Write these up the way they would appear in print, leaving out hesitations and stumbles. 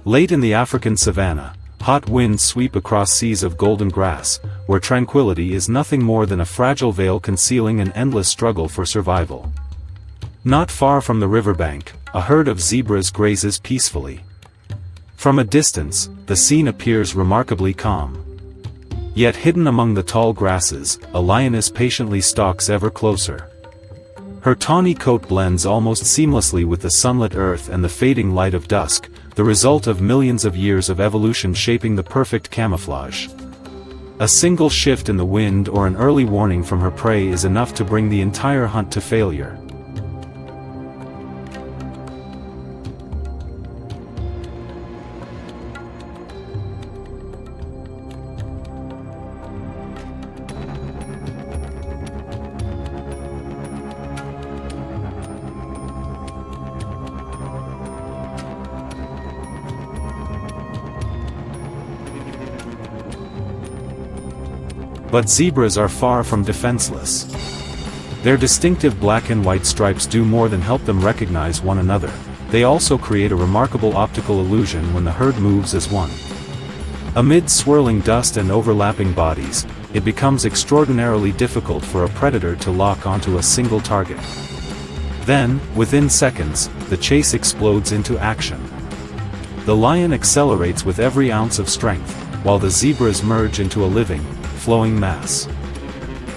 Late in the African savanna, hot winds sweep across seas of golden grass, where tranquility is nothing more than a fragile veil concealing an endless struggle for survival. Not far from the riverbank, a herd of zebras grazes peacefully. From a distance, the scene appears remarkably calm. Yet hidden among the tall grasses, a lioness patiently stalks ever closer. Her tawny coat blends almost seamlessly with the sunlit earth and the fading light of dusk, the result of millions of years of evolution shaping the perfect camouflage. A single shift in the wind or an early warning from her prey is enough to bring the entire hunt to failure. But zebras are far from defenseless. Their distinctive black and white stripes do more than help them recognize one another. They also create a remarkable optical illusion when the herd moves as one. Amid swirling dust and overlapping bodies, it becomes extraordinarily difficult for a predator to lock onto a single target. Then, within seconds, the chase explodes into action. The lion accelerates with every ounce of strength, while the zebras merge into a living, flowing mass.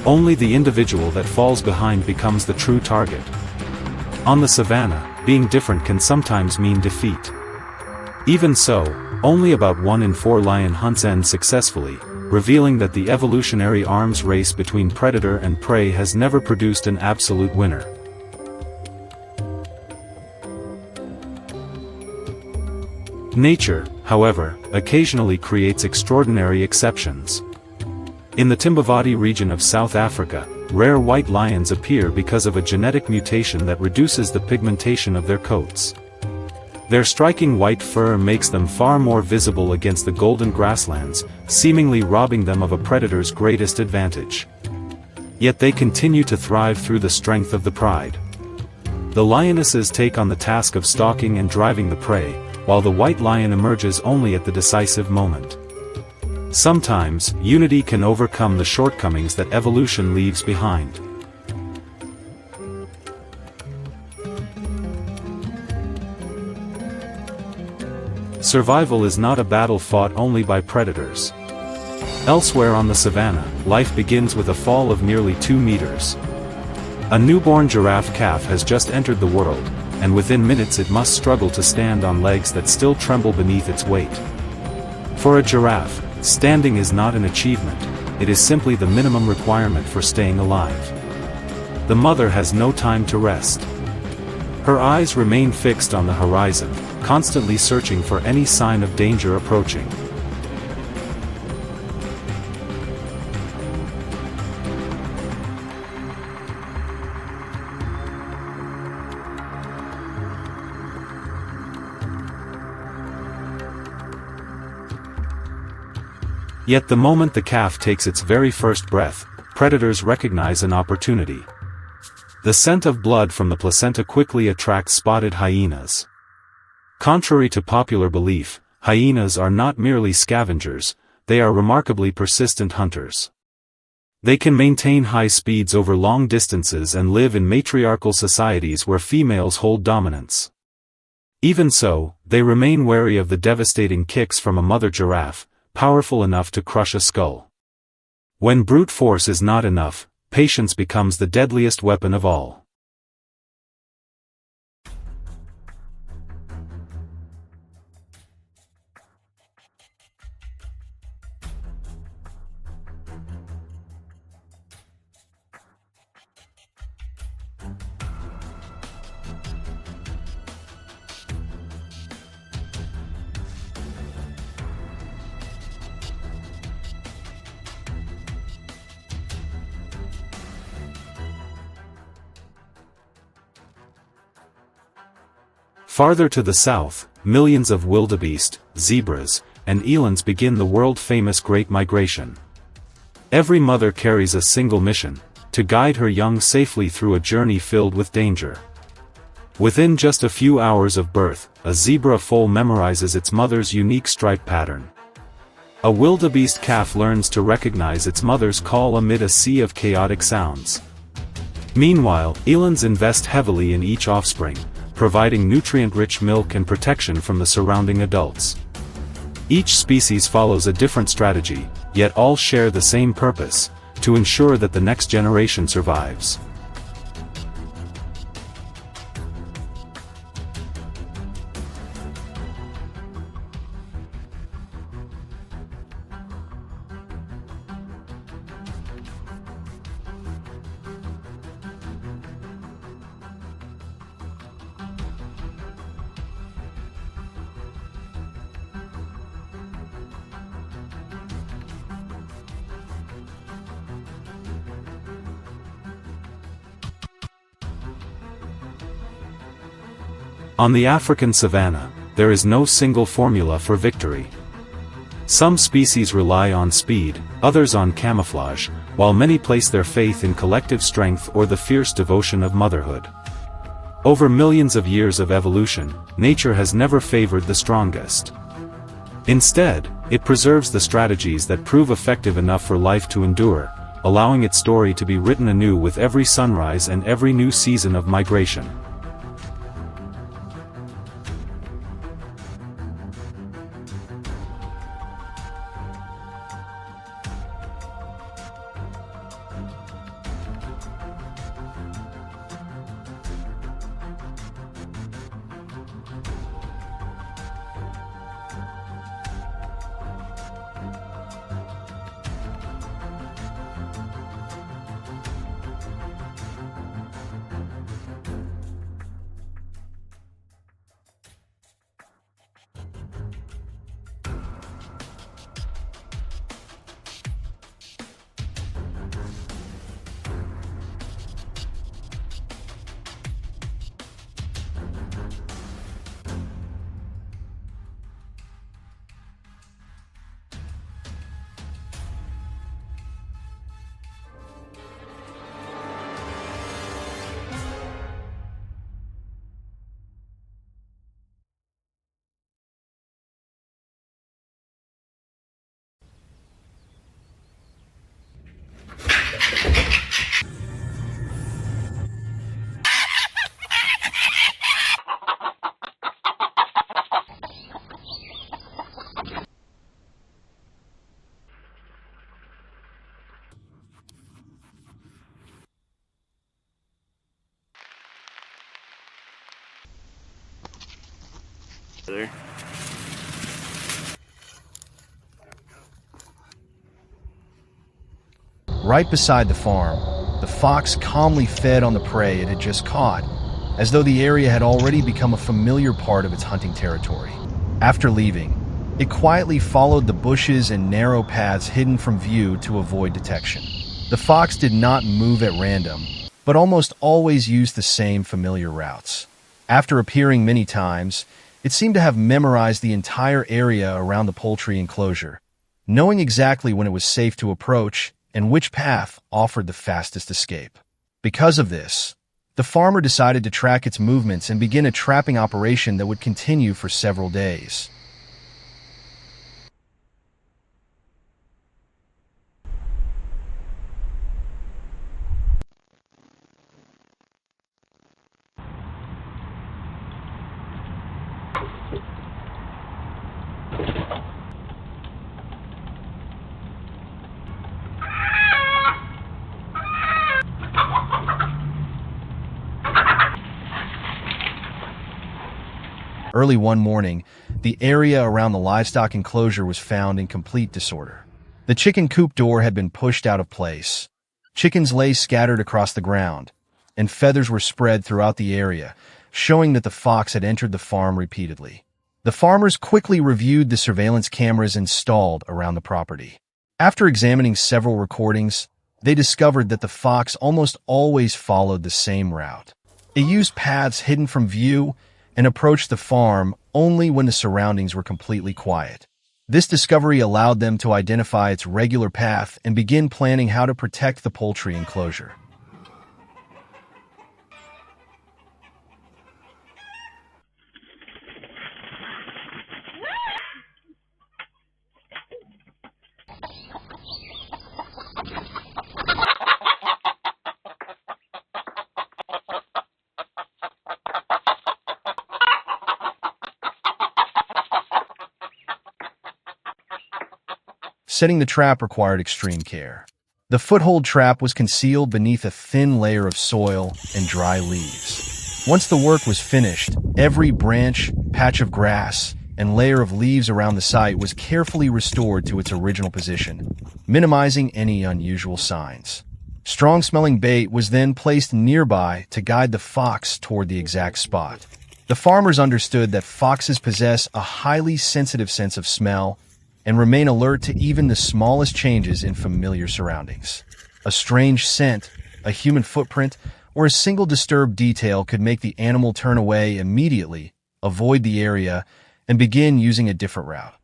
Only the individual that falls behind becomes the true target. On the savanna, being different can sometimes mean defeat. Even so, only about 1 in 4 lion hunts end successfully, revealing that the evolutionary arms race between predator and prey has never produced an absolute winner. Nature, however, occasionally creates extraordinary exceptions. In the Timbavati region of South Africa, rare white lions appear because of a genetic mutation that reduces the pigmentation of their coats. Their striking white fur makes them far more visible against the golden grasslands, seemingly robbing them of a predator's greatest advantage. Yet they continue to thrive through the strength of the pride. The lionesses take on the task of stalking and driving the prey, while the white lion emerges only at the decisive moment. Sometimes, unity can overcome the shortcomings that evolution leaves behind. Survival is not a battle fought only by predators. Elsewhere on the savanna, life begins with a fall of nearly 2 meters. A newborn giraffe calf has just entered the world, and within minutes it must struggle to stand on legs that still tremble beneath its weight. For a giraffe, standing is not an achievement, it is simply the minimum requirement for staying alive. The mother has no time to rest. Her eyes remain fixed on the horizon, constantly searching for any sign of danger approaching. Yet the moment the calf takes its very first breath, predators recognize an opportunity. The scent of blood from the placenta quickly attracts spotted hyenas. Contrary to popular belief, hyenas are not merely scavengers, they are remarkably persistent hunters. They can maintain high speeds over long distances and live in matriarchal societies where females hold dominance. Even so, they remain wary of the devastating kicks from a mother giraffe, powerful enough to crush a skull. When brute force is not enough, patience becomes the deadliest weapon of all. Farther to the south, millions of wildebeest, zebras, and elands begin the world-famous Great Migration. Every mother carries a single mission, to guide her young safely through a journey filled with danger. Within just a few hours of birth, a zebra foal memorizes its mother's unique stripe pattern. A wildebeest calf learns to recognize its mother's call amid a sea of chaotic sounds. Meanwhile, elands invest heavily in each offspring, providing nutrient-rich milk and protection from the surrounding adults. Each species follows a different strategy, yet all share the same purpose: to ensure that the next generation survives. On the African savanna, there is no single formula for victory. Some species rely on speed, others on camouflage, while many place their faith in collective strength or the fierce devotion of motherhood. Over millions of years of evolution, nature has never favored the strongest. Instead, it preserves the strategies that prove effective enough for life to endure, allowing its story to be written anew with every sunrise and every new season of migration. Right beside the farm, the fox calmly fed on the prey it had just caught, as though the area had already become a familiar part of its hunting territory. After leaving, it quietly followed the bushes and narrow paths hidden from view to avoid detection. The fox did not move at random, but almost always used the same familiar routes. After appearing many times, it seemed to have memorized the entire area around the poultry enclosure, knowing exactly when it was safe to approach and which path offered the fastest escape. Because of this, the farmer decided to track its movements and begin a trapping operation that would continue for several days. Early one morning, the area around the livestock enclosure was found in complete disorder. The chicken coop door had been pushed out of place. Chickens lay scattered across the ground, and feathers were spread throughout the area, showing that the fox had entered the farm repeatedly. The farmers quickly reviewed the surveillance cameras installed around the property. After examining several recordings, they discovered that the fox almost always followed the same route. It used paths hidden from view and approached the farm only when the surroundings were completely quiet. This discovery allowed them to identify its regular path and begin planning how to protect the poultry enclosure. Setting the trap required extreme care. The foothold trap was concealed beneath a thin layer of soil and dry leaves. Once the work was finished, every branch, patch of grass, and layer of leaves around the site was carefully restored to its original position, minimizing any unusual signs. Strong-smelling bait was then placed nearby to guide the fox toward the exact spot. The farmers understood that foxes possess a highly sensitive sense of smell and remain alert to even the smallest changes in familiar surroundings. A strange scent, a human footprint, or a single disturbed detail could make the animal turn away immediately, avoid the area, and begin using a different route.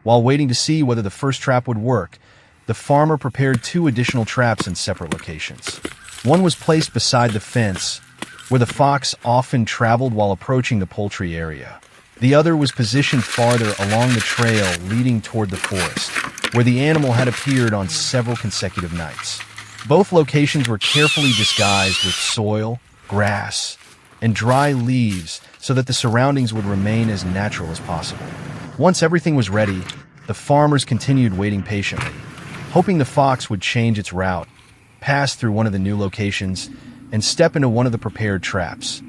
While waiting to see whether the first trap would work, the farmer prepared 2 additional traps in separate locations. One was placed beside the fence, where the fox often traveled while approaching the poultry area. The other was positioned farther along the trail leading toward the forest, where the animal had appeared on several consecutive nights. Both locations were carefully disguised with soil, grass, and dry leaves so that the surroundings would remain as natural as possible. Once everything was ready, the farmers continued waiting patiently, hoping the fox would change its route, pass through one of the new locations, and step into one of the prepared traps.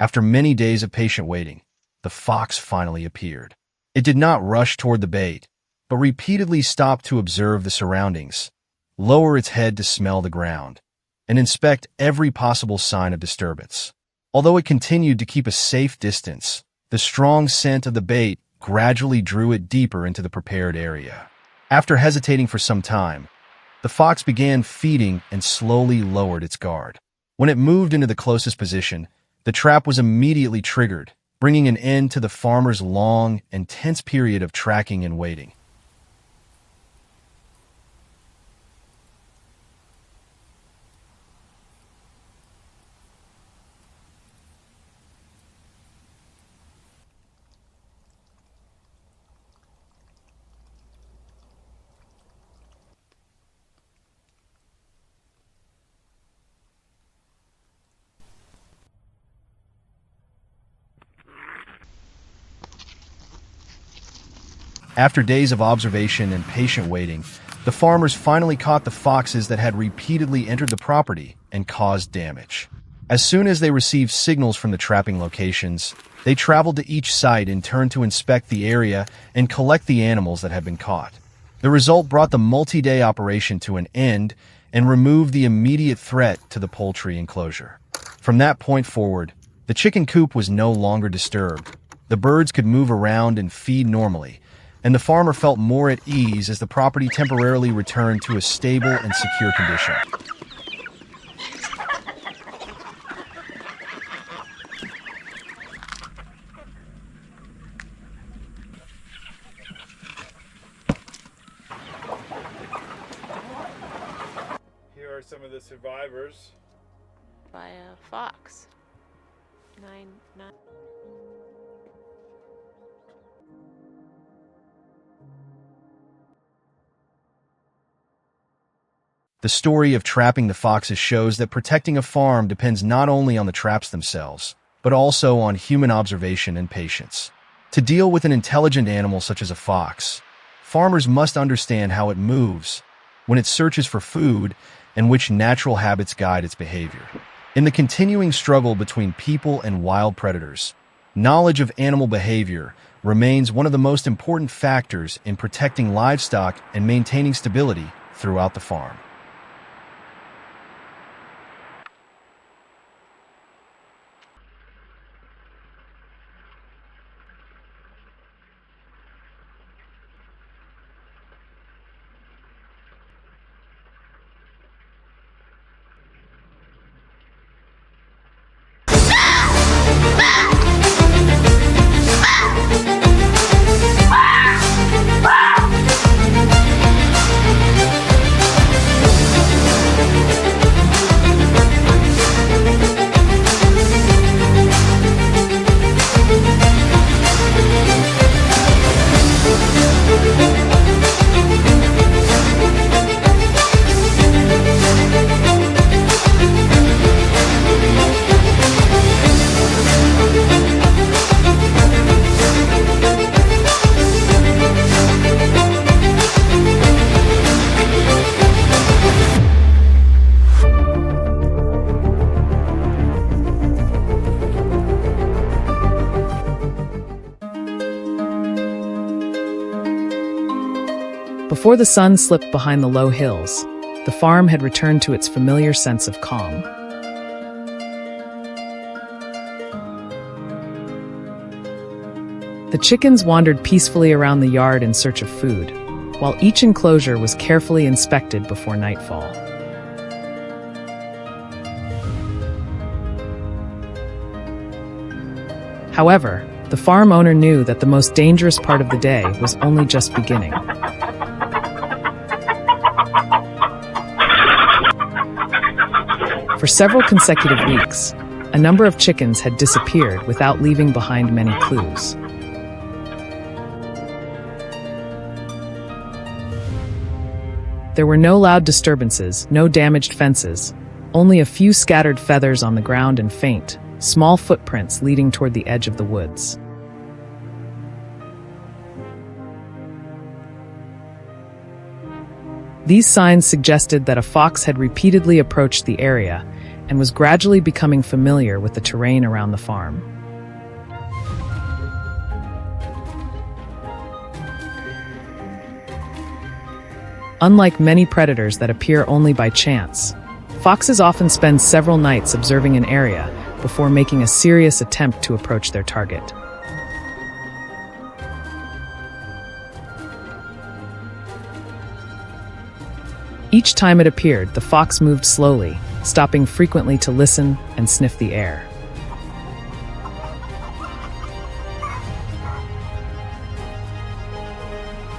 After many days of patient waiting, the fox finally appeared. It did not rush toward the bait, but repeatedly stopped to observe the surroundings, lower its head to smell the ground, and inspect every possible sign of disturbance. Although it continued to keep a safe distance, the strong scent of the bait gradually drew it deeper into the prepared area. After hesitating for some time, the fox began feeding and slowly lowered its guard. When it moved into the closest position, the trap was immediately triggered, bringing an end to the farmer's long and tense period of tracking and waiting. After days of observation and patient waiting, the farmers finally caught the foxes that had repeatedly entered the property and caused damage. As soon as they received signals from the trapping locations, they traveled to each site in turn to inspect the area and collect the animals that had been caught. The result brought the multi-day operation to an end and removed the immediate threat to the poultry enclosure. From that point forward, the chicken coop was no longer disturbed. The birds could move around and feed normally, and the farmer felt more at ease as the property temporarily returned to a stable and secure condition. Here are some of the survivors. By a fox. 9. The story of trapping the foxes shows that protecting a farm depends not only on the traps themselves, but also on human observation and patience. To deal with an intelligent animal such as a fox, farmers must understand how it moves, when it searches for food, and which natural habits guide its behavior. In the continuing struggle between people and wild predators, knowledge of animal behavior remains one of the most important factors in protecting livestock and maintaining stability throughout the farm. Before the sun slipped behind the low hills, the farm had returned to its familiar sense of calm. The chickens wandered peacefully around the yard in search of food, while each enclosure was carefully inspected before nightfall. However, the farm owner knew that the most dangerous part of the day was only just beginning. For several consecutive weeks, a number of chickens had disappeared without leaving behind many clues. There were no loud disturbances, no damaged fences, only a few scattered feathers on the ground and faint, small footprints leading toward the edge of the woods. These signs suggested that a fox had repeatedly approached the area and was gradually becoming familiar with the terrain around the farm. Unlike many predators that appear only by chance, foxes often spend several nights observing an area before making a serious attempt to approach their target. Each time it appeared, the fox moved slowly, stopping frequently to listen and sniff the air.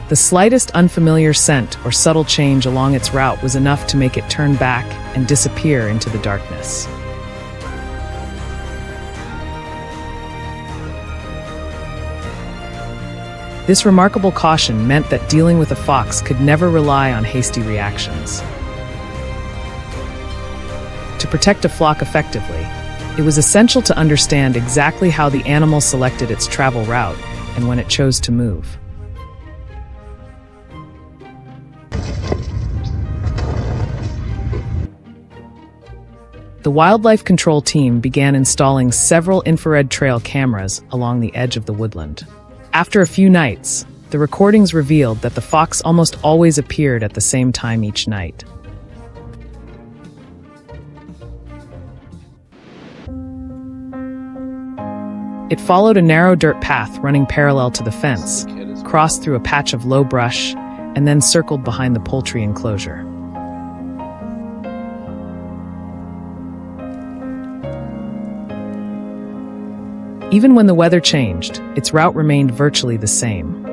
The slightest unfamiliar scent or subtle change along its route was enough to make it turn back and disappear into the darkness. This remarkable caution meant that dealing with a fox could never rely on hasty reactions. To protect a flock effectively, it was essential to understand exactly how the animal selected its travel route and when it chose to move. The wildlife control team began installing several infrared trail cameras along the edge of the woodland. After a few nights, the recordings revealed that the fox almost always appeared at the same time each night. It followed a narrow dirt path running parallel to the fence, crossed through a patch of low brush, and then circled behind the poultry enclosure. Even when the weather changed, its route remained virtually the same.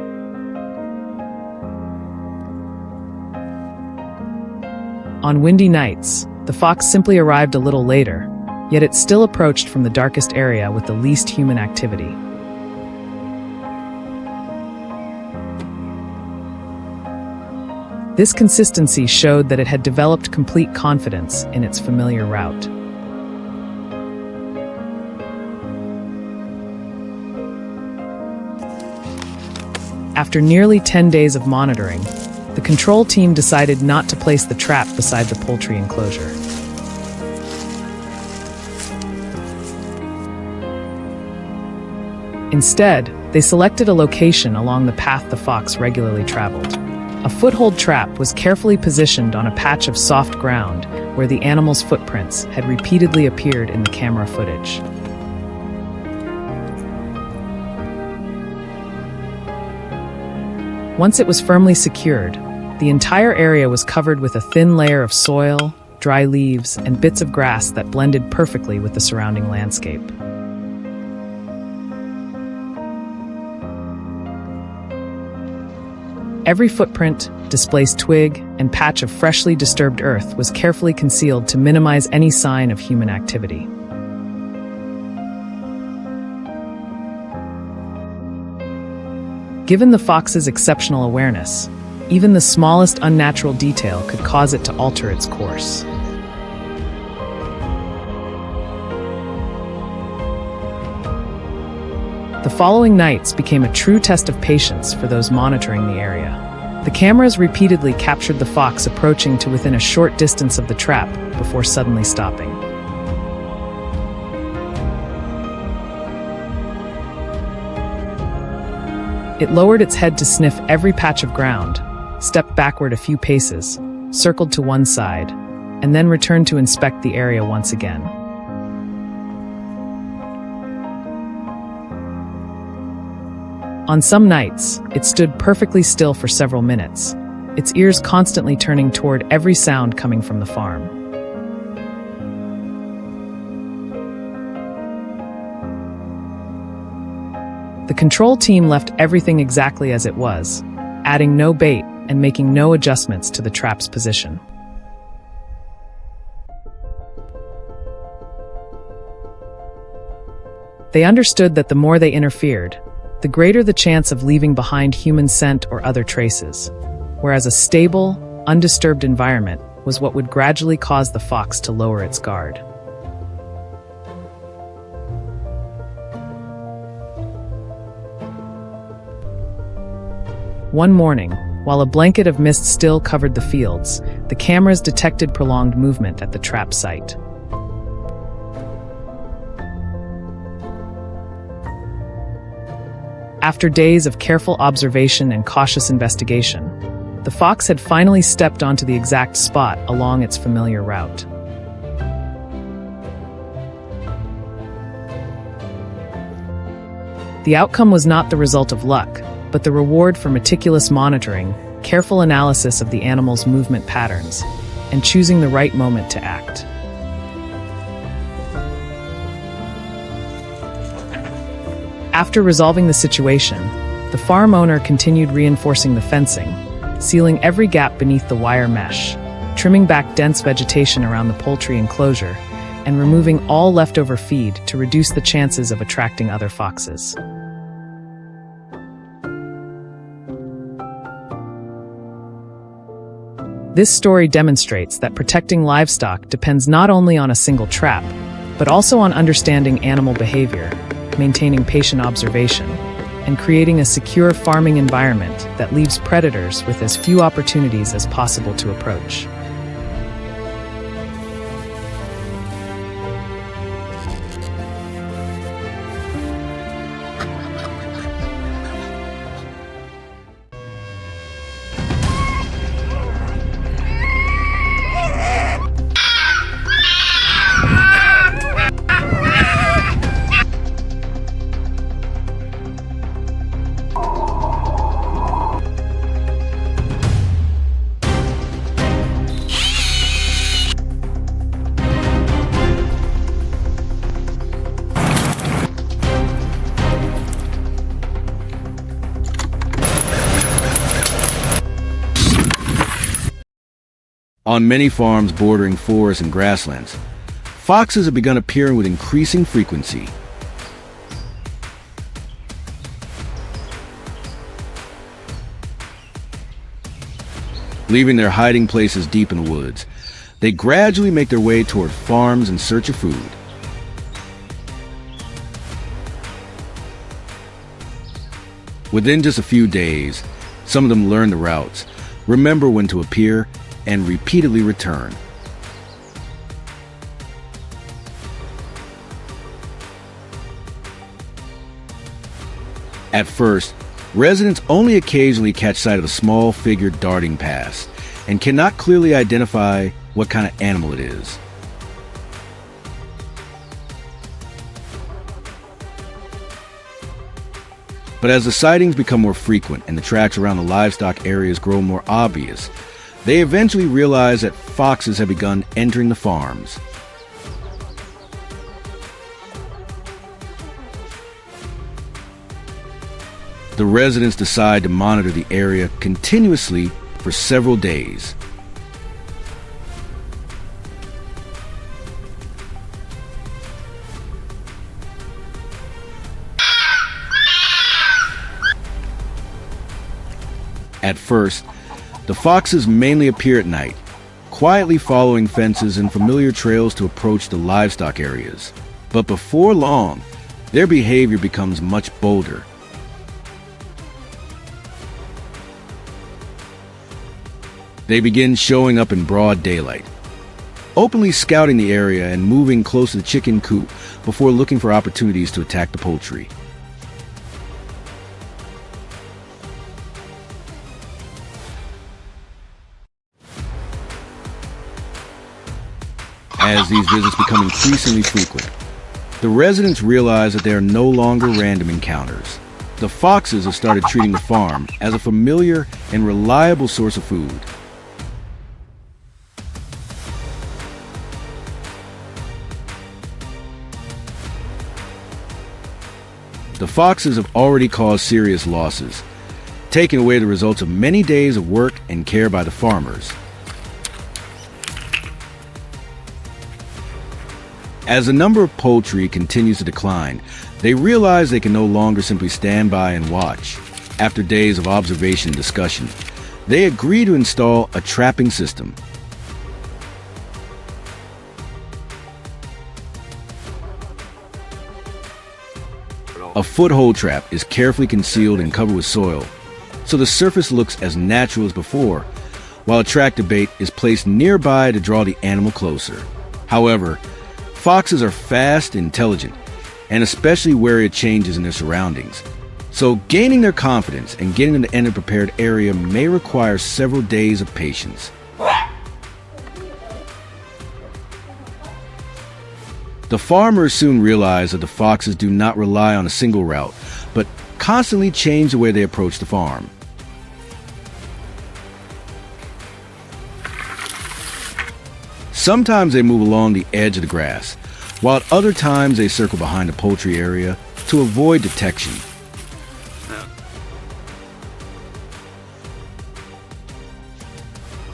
On windy nights, the fox simply arrived a little later, yet it still approached from the darkest area with the least human activity. This consistency showed that it had developed complete confidence in its familiar route. After nearly 10 days of monitoring, the control team decided not to place the trap beside the poultry enclosure. Instead, they selected a location along the path the fox regularly traveled. A foothold trap was carefully positioned on a patch of soft ground where the animal's footprints had repeatedly appeared in the camera footage. Once it was firmly secured, the entire area was covered with a thin layer of soil, dry leaves, and bits of grass that blended perfectly with the surrounding landscape. Every footprint, displaced twig, and patch of freshly disturbed earth was carefully concealed to minimize any sign of human activity. Given the fox's exceptional awareness, even the smallest unnatural detail could cause it to alter its course. The following nights became a true test of patience for those monitoring the area. The cameras repeatedly captured the fox approaching to within a short distance of the trap before suddenly stopping. It lowered its head to sniff every patch of ground, stepped backward a few paces, circled to one side, and then returned to inspect the area once again. On some nights, it stood perfectly still for several minutes, its ears constantly turning toward every sound coming from the farm. The control team left everything exactly as it was, adding no bait and making no adjustments to the trap's position. They understood that the more they interfered, the greater the chance of leaving behind human scent or other traces, whereas a stable, undisturbed environment was what would gradually cause the fox to lower its guard. One morning, while a blanket of mist still covered the fields, the cameras detected prolonged movement at the trap site. After days of careful observation and cautious investigation, the fox had finally stepped onto the exact spot along its familiar route. The outcome was not the result of luck, but the reward for meticulous monitoring, careful analysis of the animal's movement patterns, and choosing the right moment to act. After resolving the situation, the farm owner continued reinforcing the fencing, sealing every gap beneath the wire mesh, trimming back dense vegetation around the poultry enclosure, and removing all leftover feed to reduce the chances of attracting other foxes. This story demonstrates that protecting livestock depends not only on a single trap, but also on understanding animal behavior, maintaining patient observation, and creating a secure farming environment that leaves predators with as few opportunities as possible to approach. On many farms bordering forests and grasslands, foxes have begun appearing with increasing frequency. Leaving their hiding places deep in the woods, they gradually make their way toward farms in search of food. Within just a few days, some of them learn the routes, remember when to appear, and repeatedly return. At first, residents only occasionally catch sight of a small figure darting past and cannot clearly identify what kind of animal it is. But as the sightings become more frequent and the tracks around the livestock areas grow more obvious, they eventually realize that foxes have begun entering the farms. The residents decide to monitor the area continuously for several days. At first, the foxes mainly appear at night, quietly following fences and familiar trails to approach the livestock areas. But before long, their behavior becomes much bolder. They begin showing up in broad daylight, openly scouting the area and moving close to the chicken coop before looking for opportunities to attack the poultry. as these visits become increasingly frequent. The residents realize that they are no longer random encounters. The foxes have started treating the farm as a familiar and reliable source of food. The foxes have already caused serious losses, taking away the results of many days of work and care by the farmers. As the number of poultry continues to decline, they realize they can no longer simply stand by and watch. After days of observation and discussion, they agree to install a trapping system. A foothold trap is carefully concealed and covered with soil, so the surface looks as natural as before, while a tractor bait is placed nearby to draw the animal closer. However, foxes are fast and intelligent, and especially wary of changes in their surroundings. So gaining their confidence and getting them to enter a prepared area may require several days of patience. The farmers soon realize that the foxes do not rely on a single route, but constantly change the way they approach the farm. Sometimes they move along the edge of the grass, while at other times they circle behind the poultry area to avoid detection.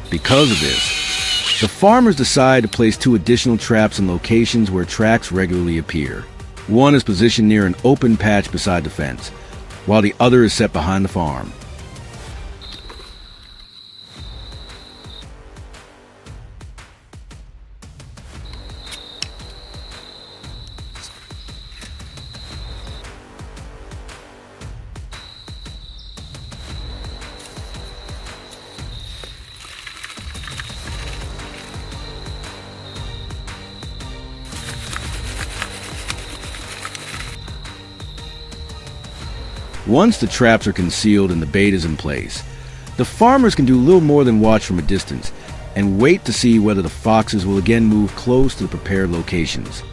Because of this, the farmers decide to place 2 additional traps in locations where tracks regularly appear. One is positioned near an open patch beside the fence, while the other is set behind the farm. Once the traps are concealed and the bait is in place, the farmers can do little more than watch from a distance and wait to see whether the foxes will again move close to the prepared locations.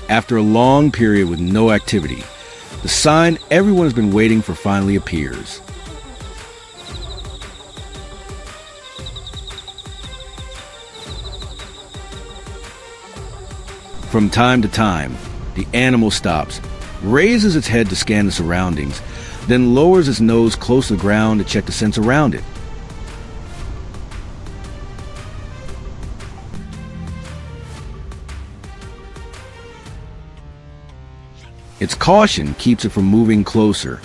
After a long period with no activity, the sign everyone has been waiting for finally appears. From time to time, the animal stops, raises its head to scan the surroundings, then lowers its nose close to the ground to check the scents around it. Its caution keeps it from moving closer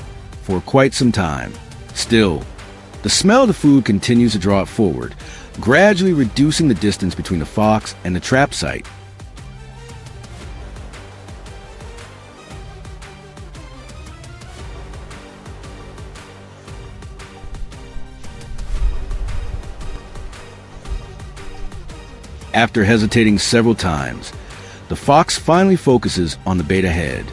for quite some time. Still, the smell of the food continues to draw it forward, gradually reducing the distance between the fox and the trap site. After hesitating several times, the fox finally focuses on the bait ahead.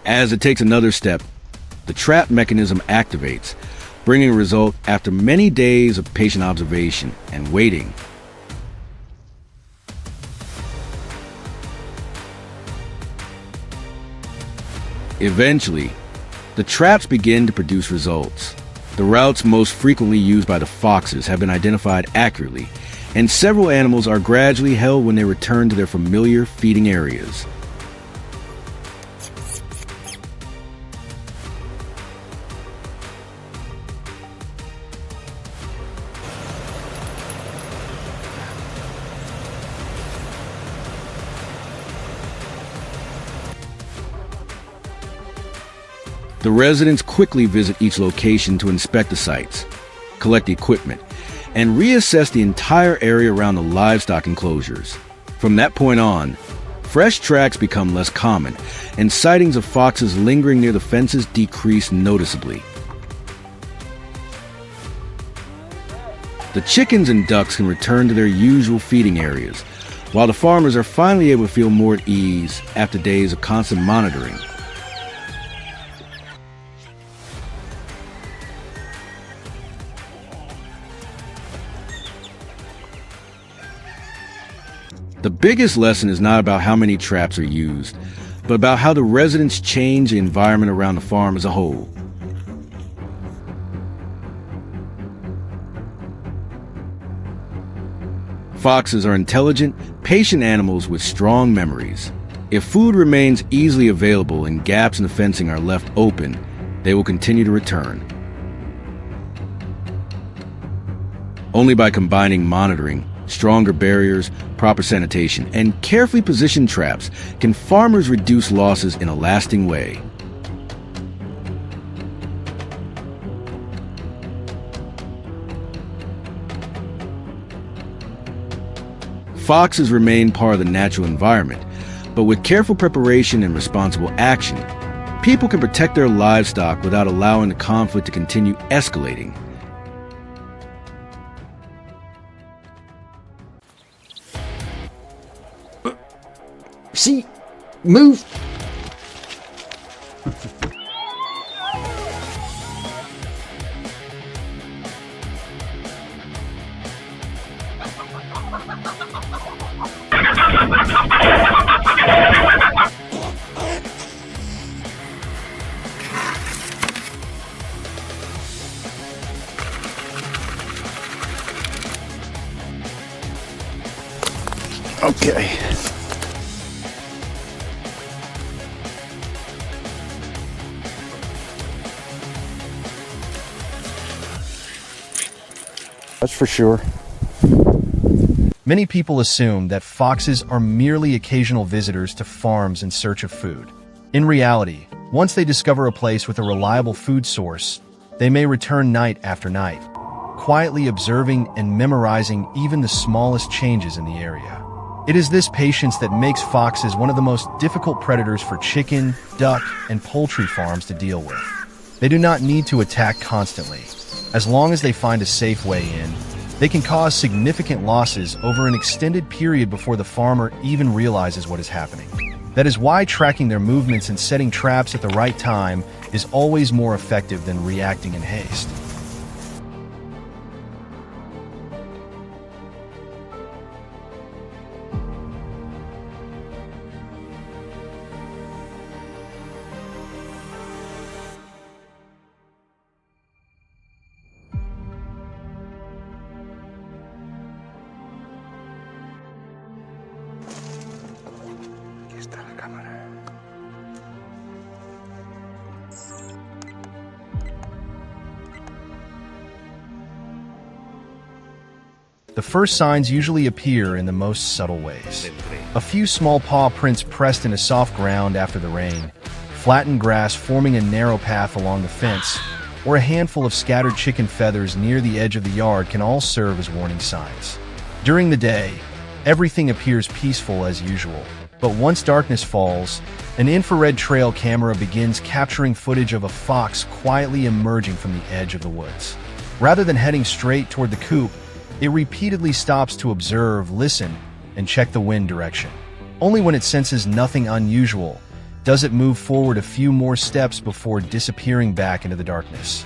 As it takes another step, the trap mechanism activates, bringing a result after many days of patient observation and waiting. Eventually, the traps begin to produce results. The routes most frequently used by the foxes have been identified accurately, and several animals are gradually held when they return to their familiar feeding areas. The residents quickly visit each location to inspect the sites, collect equipment, and reassess the entire area around the livestock enclosures. From that point on, fresh tracks become less common, and sightings of foxes lingering near the fences decrease noticeably. The chickens and ducks can return to their usual feeding areas, while the farmers are finally able to feel more at ease after days of constant monitoring. The biggest lesson is not about how many traps are used, but about how the residents change the environment around the farm as a whole. Foxes are intelligent, patient animals with strong memories. If food remains easily available and gaps in the fencing are left open, they will continue to return. Only by combining monitoring, stronger barriers, proper sanitation, and carefully positioned traps can farmers reduce losses in a lasting way. Foxes remain part of the natural environment, but with careful preparation and responsible action, people can protect their livestock without allowing the conflict to continue escalating. See? Move! Okay. That's for sure. Many people assume that foxes are merely occasional visitors to farms in search of food. In reality, once they discover a place with a reliable food source, they may return night after night, quietly observing and memorizing even the smallest changes in the area. It is this patience that makes foxes one of the most difficult predators for chicken, duck, and poultry farms to deal with. They do not need to attack constantly. As long as they find a safe way in, they can cause significant losses over an extended period before the farmer even realizes what is happening. That is why tracking their movements and setting traps at the right time is always more effective than reacting in haste. The first signs usually appear in the most subtle ways. A few small paw prints pressed into soft ground after the rain, flattened grass forming a narrow path along the fence, or a handful of scattered chicken feathers near the edge of the yard can all serve as warning signs. During the day, everything appears peaceful as usual, but once darkness falls, an infrared trail camera begins capturing footage of a fox quietly emerging from the edge of the woods. Rather than heading straight toward the coop, it repeatedly stops to observe, listen, and check the wind direction. Only when it senses nothing unusual does it move forward a few more steps before disappearing back into the darkness.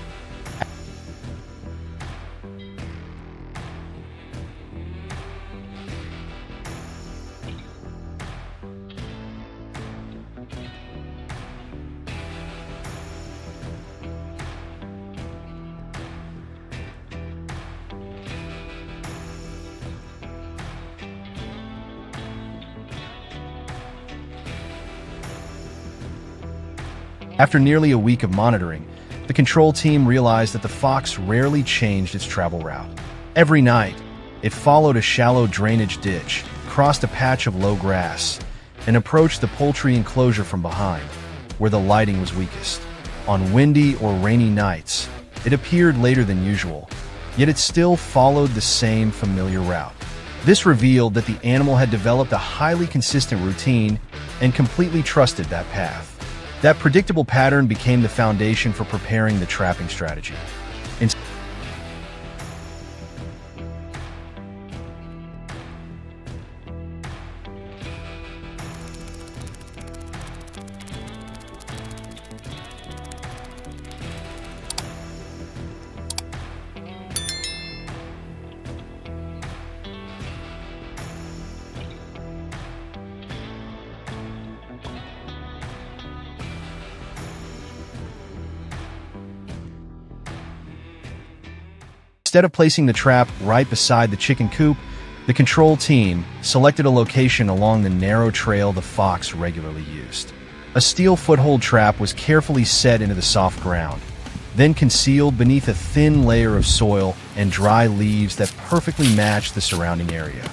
After nearly a week of monitoring, the control team realized that the fox rarely changed its travel route. Every night, it followed a shallow drainage ditch, crossed a patch of low grass, and approached the poultry enclosure from behind, where the lighting was weakest. On windy or rainy nights, it appeared later than usual, yet it still followed the same familiar route. This revealed that the animal had developed a highly consistent routine and completely trusted that path. That predictable pattern became the foundation for preparing the trapping strategy. Instead of placing the trap right beside the chicken coop, the control team selected a location along the narrow trail the fox regularly used. A steel foothold trap was carefully set into the soft ground, then concealed beneath a thin layer of soil and dry leaves that perfectly matched the surrounding area.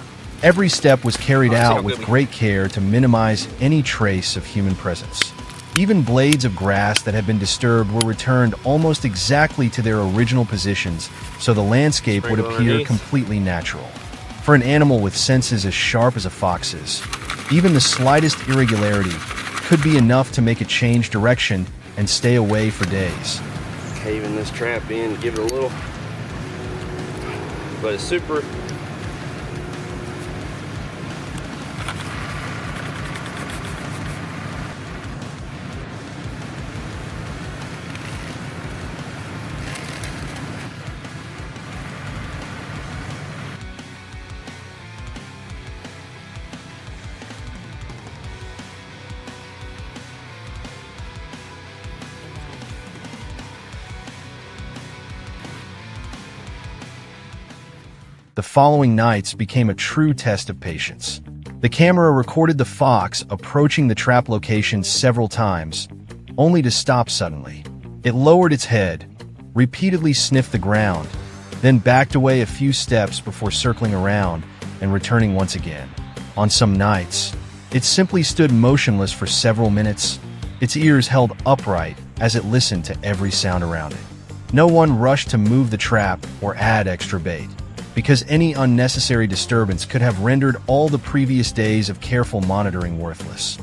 Every step was carried out with great care to minimize any trace of human presence. Even blades of grass that had been disturbed were returned almost exactly to their original positions, so the landscape would appear completely natural. For an animal with senses as sharp as a fox's, even the slightest irregularity could be enough to make it change direction and stay away for days. Caving this trap in, give it a little, but it's super. The following nights became a true test of patience. The camera recorded the fox approaching the trap location several times, only to stop suddenly. It lowered its head, repeatedly sniffed the ground, then backed away a few steps before circling around and returning once again. On some nights, it simply stood motionless for several minutes, its ears held upright as it listened to every sound around it. No one rushed to move the trap or add extra bait, because any unnecessary disturbance could have rendered all the previous days of careful monitoring worthless.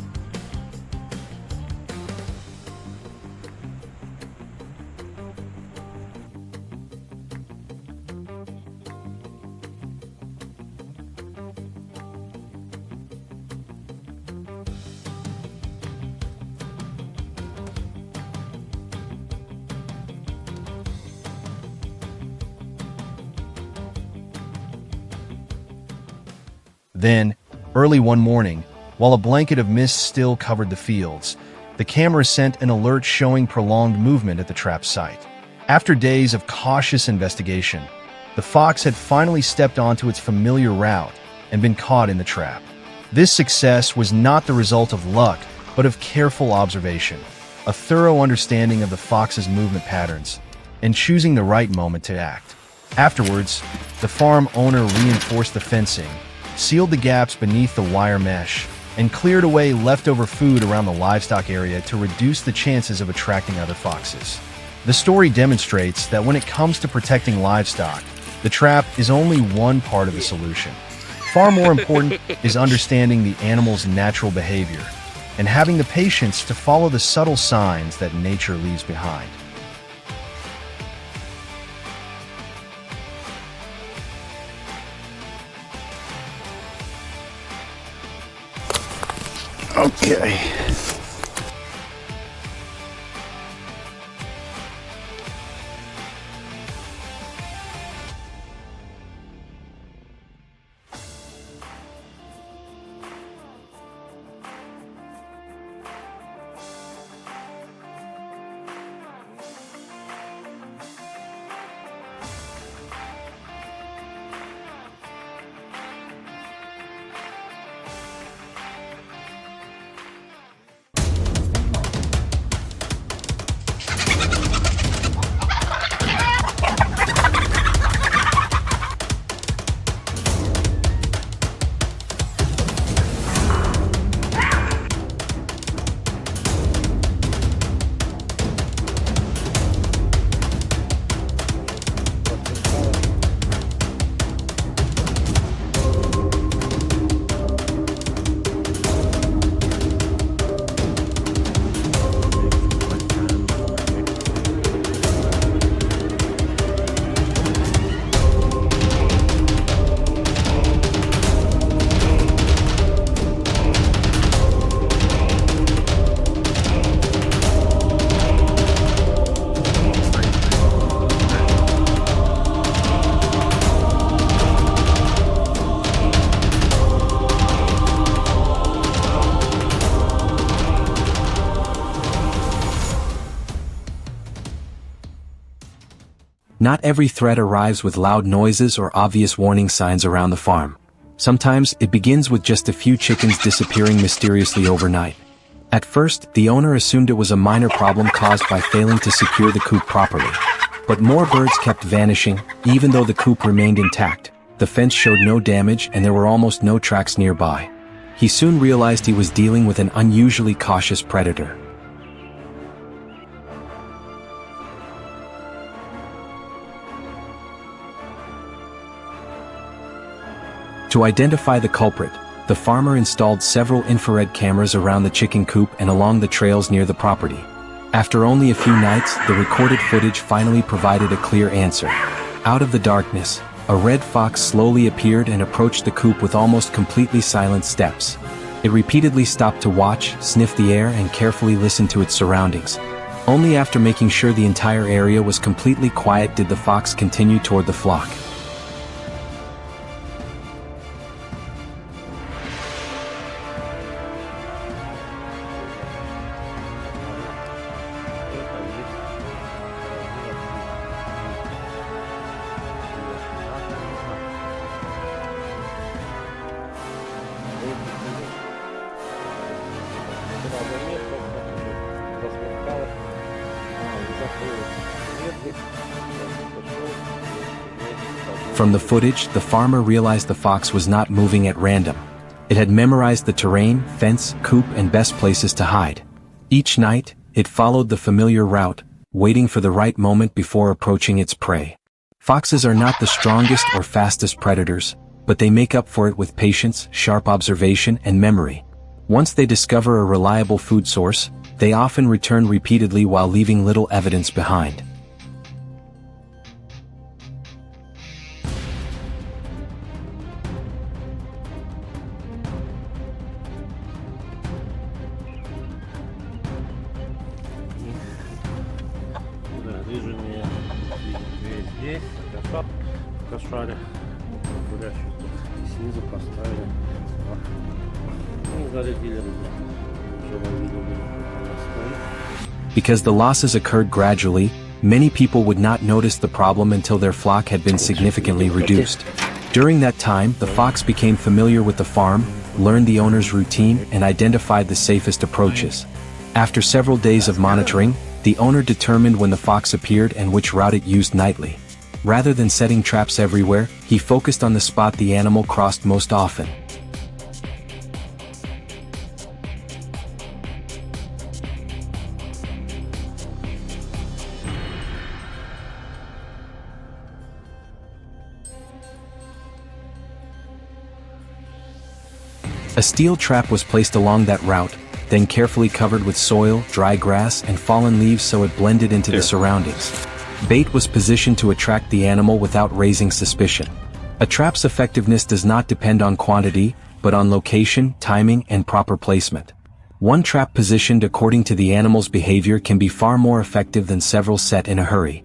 Then, early one morning, while a blanket of mist still covered the fields, the camera sent an alert showing prolonged movement at the trap site. After days of cautious investigation, the fox had finally stepped onto its familiar route and been caught in the trap. This success was not the result of luck, but of careful observation, a thorough understanding of the fox's movement patterns, and choosing the right moment to act. Afterwards, the farm owner reinforced the fencing, sealed the gaps beneath the wire mesh, and cleared away leftover food around the livestock area to reduce the chances of attracting other foxes. The story demonstrates that when it comes to protecting livestock, the trap is only one part of the solution. Far more important is understanding the animal's natural behavior and having the patience to follow the subtle signs that nature leaves behind. Okay. Not every threat arrives with loud noises or obvious warning signs around the farm. Sometimes, it begins with just a few chickens disappearing mysteriously overnight. At first, the owner assumed it was a minor problem caused by failing to secure the coop properly. But more birds kept vanishing, even though the coop remained intact. The fence showed no damage and there were almost no tracks nearby. He soon realized he was dealing with an unusually cautious predator. To identify the culprit, the farmer installed several infrared cameras around the chicken coop and along the trails near the property. After only a few nights, the recorded footage finally provided a clear answer. Out of the darkness, a red fox slowly appeared and approached the coop with almost completely silent steps. It repeatedly stopped to watch, sniff the air, and carefully listen to its surroundings. Only after making sure the entire area was completely quiet did the fox continue toward the flock. From the footage, the farmer realized the fox was not moving at random. It had memorized the terrain, fence, coop, and best places to hide. Each night, it followed the familiar route, waiting for the right moment before approaching its prey. Foxes are not the strongest or fastest predators, but they make up for it with patience, sharp observation, and memory. Once they discover a reliable food source, they often return repeatedly while leaving little evidence behind. Кошаря, курящую тут снизу поставили. И зарядили. Because the losses occurred gradually, many people would not notice the problem until their flock had been significantly reduced. During that time, the fox became familiar with the farm, learned the owner's routine, and identified the safest approaches. After several days of monitoring, the owner determined when the fox appeared and which route it used nightly. Rather than setting traps everywhere, he focused on the spot the animal crossed most often. A steel trap was placed along that route, then carefully covered with soil, dry grass, and fallen leaves so it blended into the surroundings. Bait was positioned to attract the animal without raising suspicion. A trap's effectiveness does not depend on quantity, but on location, timing, and proper placement. One trap positioned according to the animal's behavior can be far more effective than several set in a hurry.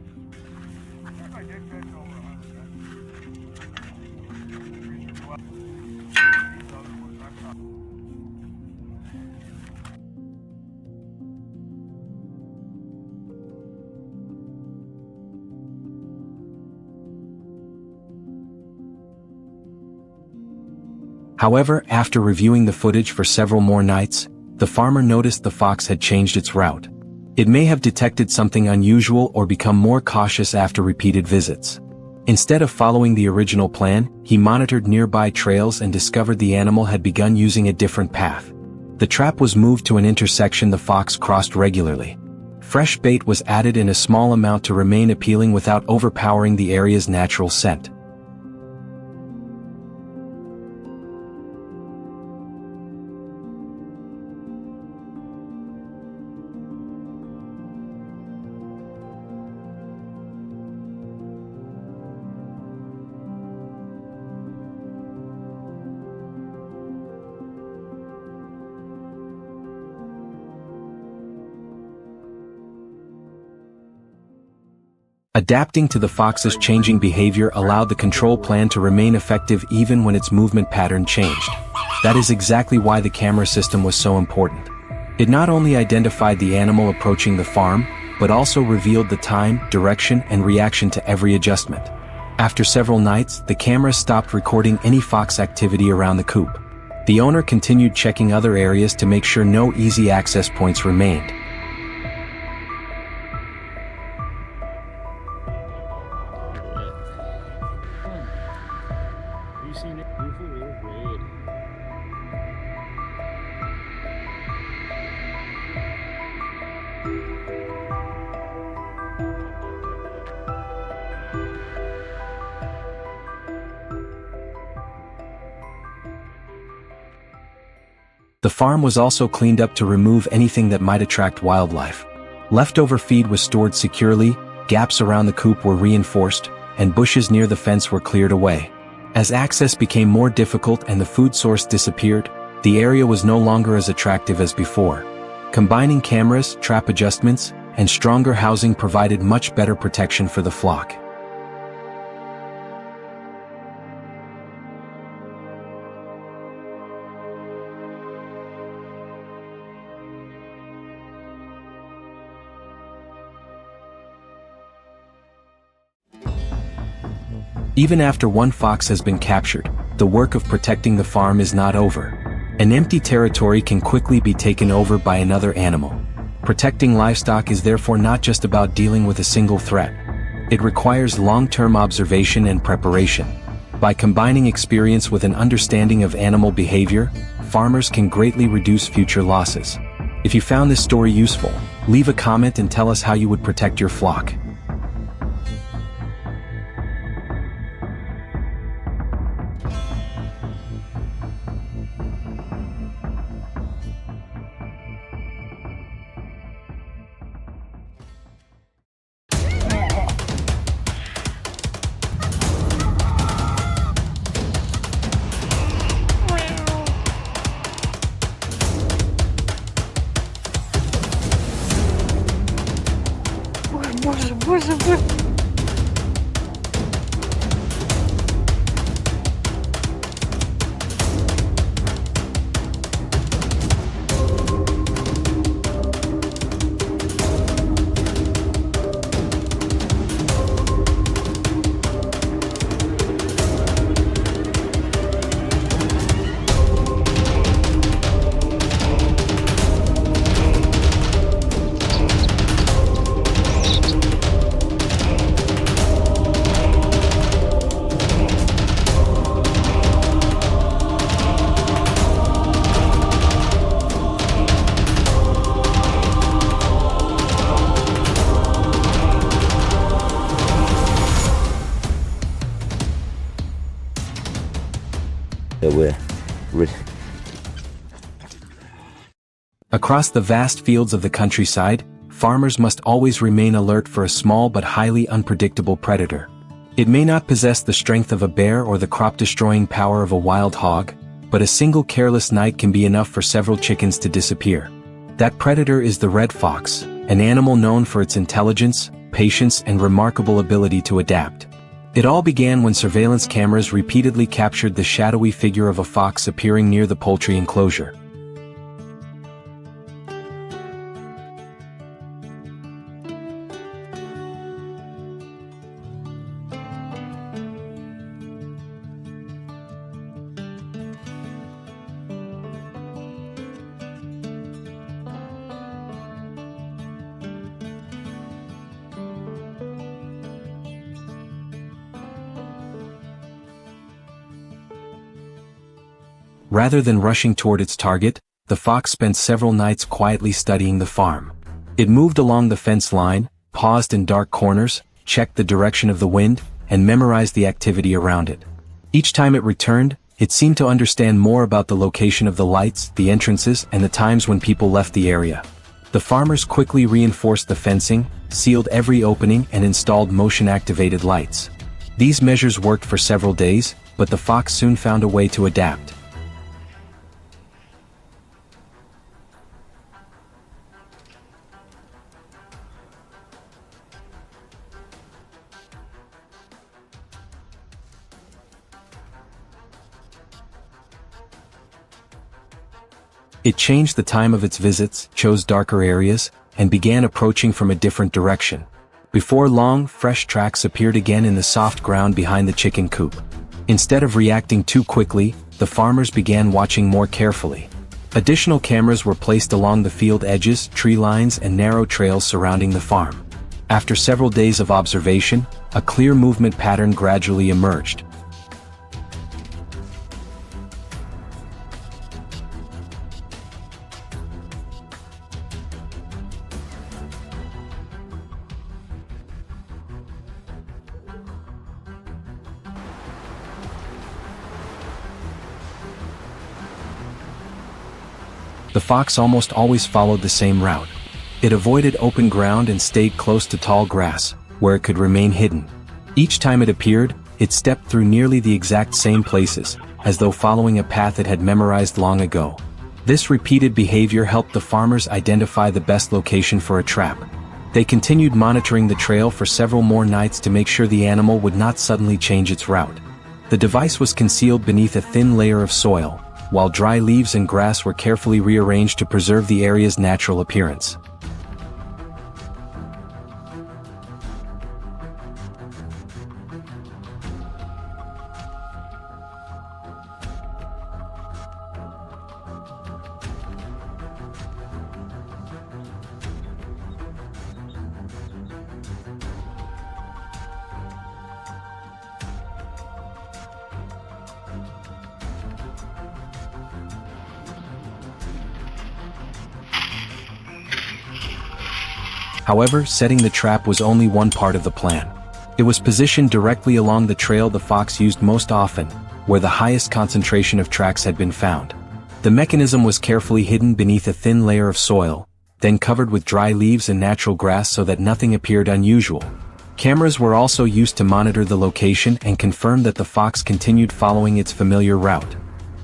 However, after reviewing the footage for several more nights, the farmer noticed the fox had changed its route. It may have detected something unusual or become more cautious after repeated visits. Instead of following the original plan, he monitored nearby trails and discovered the animal had begun using a different path. The trap was moved to an intersection the fox crossed regularly. Fresh bait was added in a small amount to remain appealing without overpowering the area's natural scent. Adapting to the fox's changing behavior allowed the control plan to remain effective even when its movement pattern changed. That is exactly why the camera system was so important. It not only identified the animal approaching the farm, but also revealed the time, direction, and reaction to every adjustment. After several nights, the camera stopped recording any fox activity around the coop. The owner continued checking other areas to make sure no easy access points remained. Have you seen it? Beautiful little red. The farm was also cleaned up to remove anything that might attract wildlife. Leftover feed was stored securely, gaps around the coop were reinforced, and bushes near the fence were cleared away. As access became more difficult and the food source disappeared, the area was no longer as attractive as before. Combining cameras, trap adjustments, and stronger housing provided much better protection for the flock. Even after one fox has been captured, the work of protecting the farm is not over. An empty territory can quickly be taken over by another animal. Protecting livestock is therefore not just about dealing with a single threat. It requires long-term observation and preparation. By combining experience with an understanding of animal behavior, farmers can greatly reduce future losses. If you found this story useful, leave a comment and tell us how you would protect your flock. Across the vast fields of the countryside, farmers must always remain alert for a small but highly unpredictable predator. It may not possess the strength of a bear or the crop-destroying power of a wild hog, but a single careless night can be enough for several chickens to disappear. That predator is the red fox, an animal known for its intelligence, patience, and remarkable ability to adapt. It all began when surveillance cameras repeatedly captured the shadowy figure of a fox appearing near the poultry enclosure. Rather than rushing toward its target, the fox spent several nights quietly studying the farm. It moved along the fence line, paused in dark corners, checked the direction of the wind, and memorized the activity around it. Each time it returned, it seemed to understand more about the location of the lights, the entrances, and the times when people left the area. The farmers quickly reinforced the fencing, sealed every opening, and installed motion-activated lights. These measures worked for several days, but the fox soon found a way to adapt. It changed the time of its visits, chose darker areas, and began approaching from a different direction. Before long, fresh tracks appeared again in the soft ground behind the chicken coop. Instead of reacting too quickly, the farmers began watching more carefully. Additional cameras were placed along the field edges, tree lines, and narrow trails surrounding the farm. After several days of observation, a clear movement pattern gradually emerged. The fox almost always followed the same route. It avoided open ground and stayed close to tall grass, where it could remain hidden. Each time it appeared, it stepped through nearly the exact same places, as though following a path it had memorized long ago. This repeated behavior helped the farmers identify the best location for a trap. They continued monitoring the trail for several more nights to make sure the animal would not suddenly change its route. The device was concealed beneath a thin layer of soil, while dry leaves and grass were carefully rearranged to preserve the area's natural appearance. However, setting the trap was only one part of the plan. It was positioned directly along the trail the fox used most often, where the highest concentration of tracks had been found. The mechanism was carefully hidden beneath a thin layer of soil, then covered with dry leaves and natural grass so that nothing appeared unusual. Cameras were also used to monitor the location and confirm that the fox continued following its familiar route.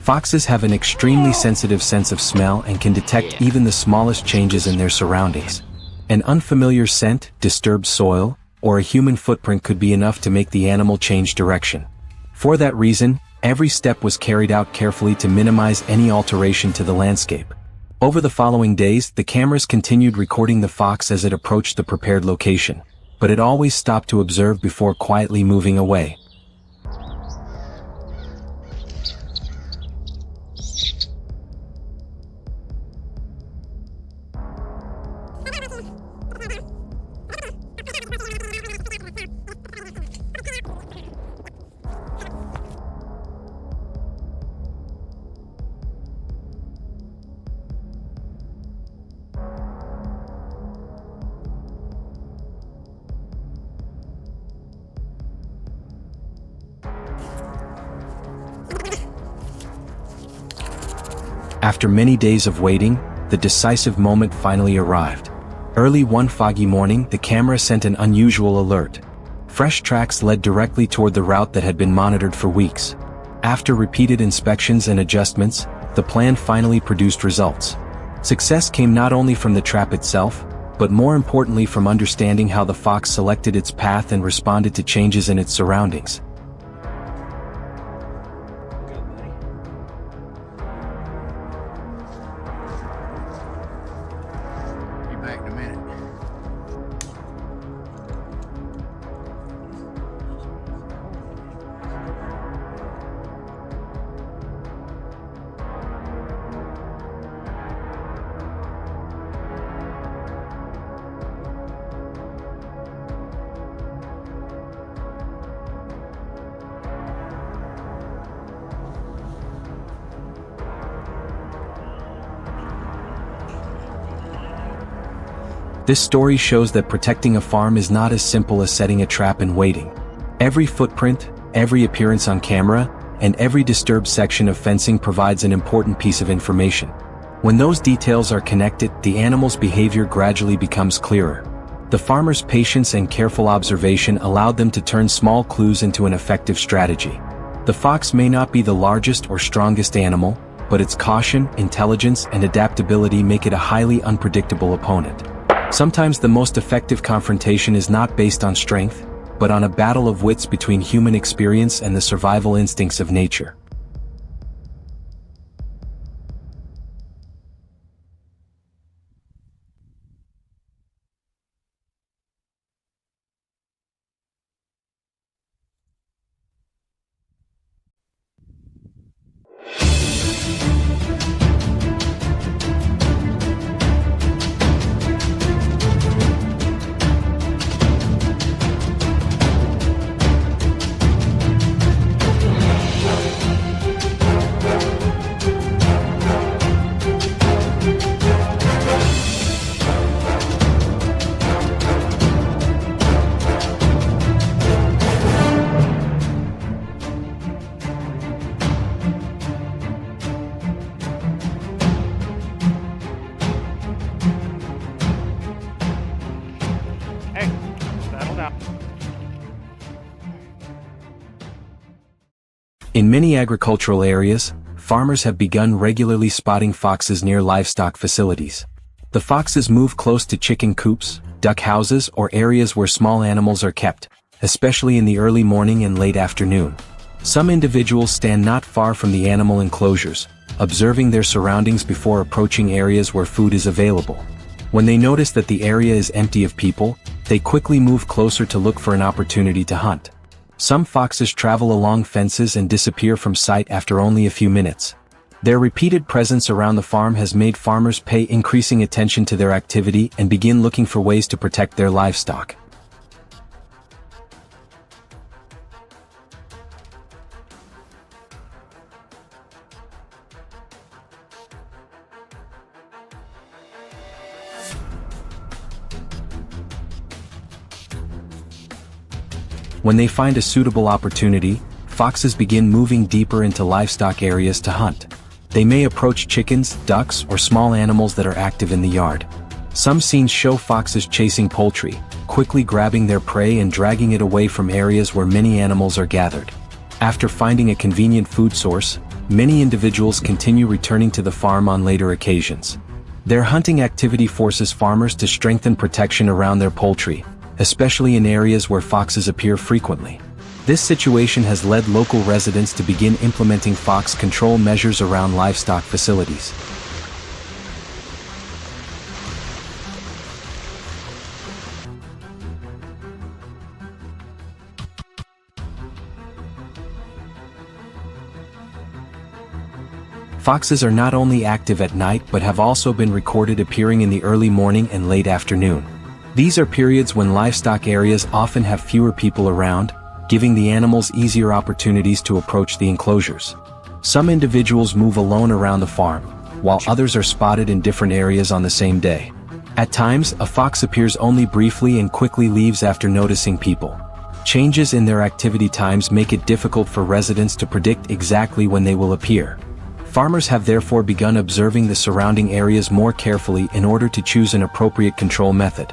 Foxes have an extremely sensitive sense of smell and can detect even the smallest changes in their surroundings. An unfamiliar scent, disturbed soil, or a human footprint could be enough to make the animal change direction. For that reason, every step was carried out carefully to minimize any alteration to the landscape. Over the following days, the cameras continued recording the fox as it approached the prepared location, but it always stopped to observe before quietly moving away. After many days of waiting, the decisive moment finally arrived. Early one foggy morning, the camera sent an unusual alert. Fresh tracks led directly toward the route that had been monitored for weeks. After repeated inspections and adjustments, the plan finally produced results. Success came not only from the trap itself, but more importantly from understanding how the fox selected its path and responded to changes in its surroundings. This story shows that protecting a farm is not as simple as setting a trap and waiting. Every footprint, every appearance on camera, and every disturbed section of fencing provides an important piece of information. When those details are connected, the animal's behavior gradually becomes clearer. The farmer's patience and careful observation allowed them to turn small clues into an effective strategy. The fox may not be the largest or strongest animal, but its caution, intelligence, and adaptability make it a highly unpredictable opponent. Sometimes the most effective confrontation is not based on strength, but on a battle of wits between human experience and the survival instincts of nature. In many agricultural areas, farmers have begun regularly spotting foxes near livestock facilities. The foxes move close to chicken coops, duck houses, or areas where small animals are kept, especially in the early morning and late afternoon. Some individuals stand not far from the animal enclosures, observing their surroundings before approaching areas where food is available. When they notice that the area is empty of people, they quickly move closer to look for an opportunity to hunt. Some foxes travel along fences and disappear from sight after only a few minutes. Their repeated presence around the farm has made farmers pay increasing attention to their activity and begin looking for ways to protect their livestock. When they find a suitable opportunity, foxes begin moving deeper into livestock areas to hunt. They may approach chickens, ducks, or small animals that are active in the yard. Some scenes show foxes chasing poultry, quickly grabbing their prey and dragging it away from areas where many animals are gathered. After finding a convenient food source, many individuals continue returning to the farm on later occasions. Their hunting activity forces farmers to strengthen protection around their poultry, especially in areas where foxes appear frequently. This situation has led local residents to begin implementing fox control measures around livestock facilities. Foxes are not only active at night but have also been recorded appearing in the early morning and late afternoon. These are periods when livestock areas often have fewer people around, giving the animals easier opportunities to approach the enclosures. Some individuals move alone around the farm, while others are spotted in different areas on the same day. At times, a fox appears only briefly and quickly leaves after noticing people. Changes in their activity times make it difficult for residents to predict exactly when they will appear. Farmers have therefore begun observing the surrounding areas more carefully in order to choose an appropriate control method.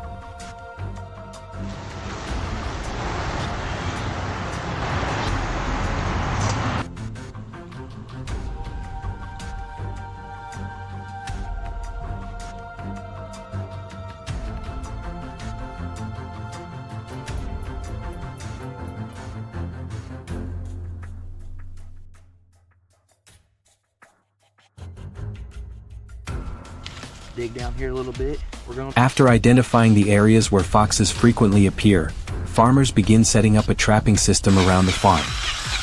Dig down here a little bit. After identifying the areas where foxes frequently appear, farmers begin setting up a trapping system around the farm.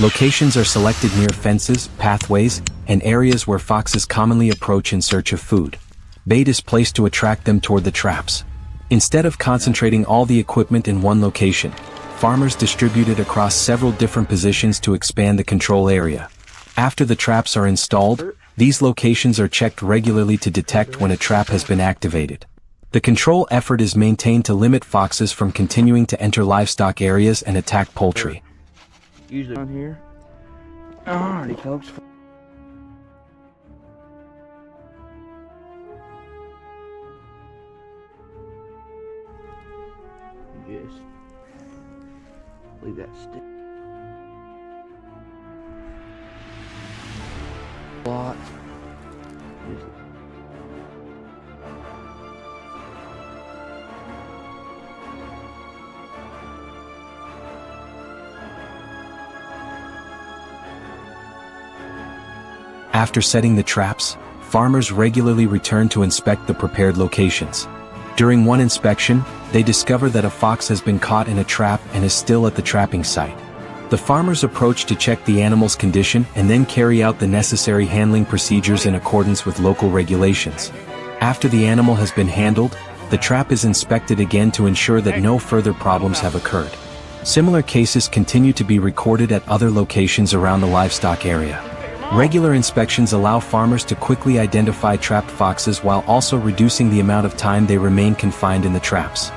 Locations are selected near fences, pathways, and areas where foxes commonly approach in search of food. Bait is placed to attract them toward the traps. Instead of concentrating all the equipment in one location, farmers distribute it across several different positions to expand the control area. After the traps are installed, these locations are checked regularly to detect when a trap has been activated. The control effort is maintained to limit foxes from continuing to enter livestock areas and attack poultry. Usually on here. Alrighty, folks. Just leave that stick. Lot. After setting the traps, farmers regularly return to inspect the prepared locations. During one inspection, they discover that a fox has been caught in a trap and is still at the trapping site. The farmers approach to check the animal's condition and then carry out the necessary handling procedures in accordance with local regulations. After the animal has been handled, the trap is inspected again to ensure that no further problems have occurred. Similar cases continue to be recorded at other locations around the livestock area. Regular inspections allow farmers to quickly identify trapped foxes while also reducing the amount of time they remain confined in the traps.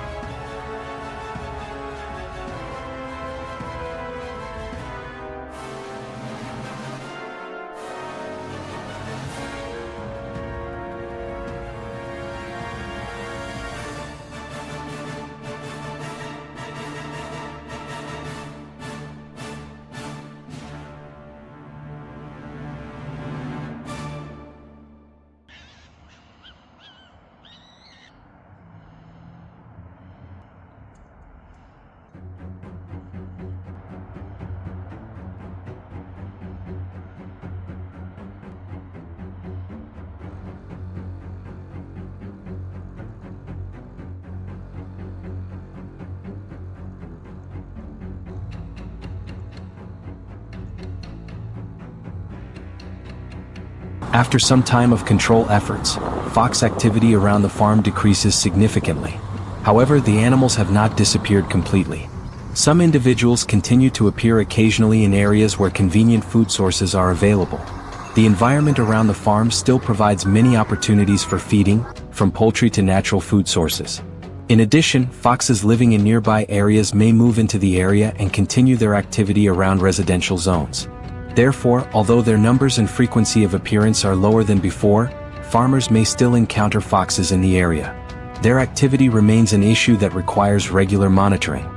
After some time of control efforts, fox activity around the farm decreases significantly. However, the animals have not disappeared completely. Some individuals continue to appear occasionally in areas where convenient food sources are available. The environment around the farm still provides many opportunities for feeding, from poultry to natural food sources. In addition, foxes living in nearby areas may move into the area and continue their activity around residential zones. Therefore, although their numbers and frequency of appearance are lower than before, farmers may still encounter foxes in the area. Their activity remains an issue that requires regular monitoring.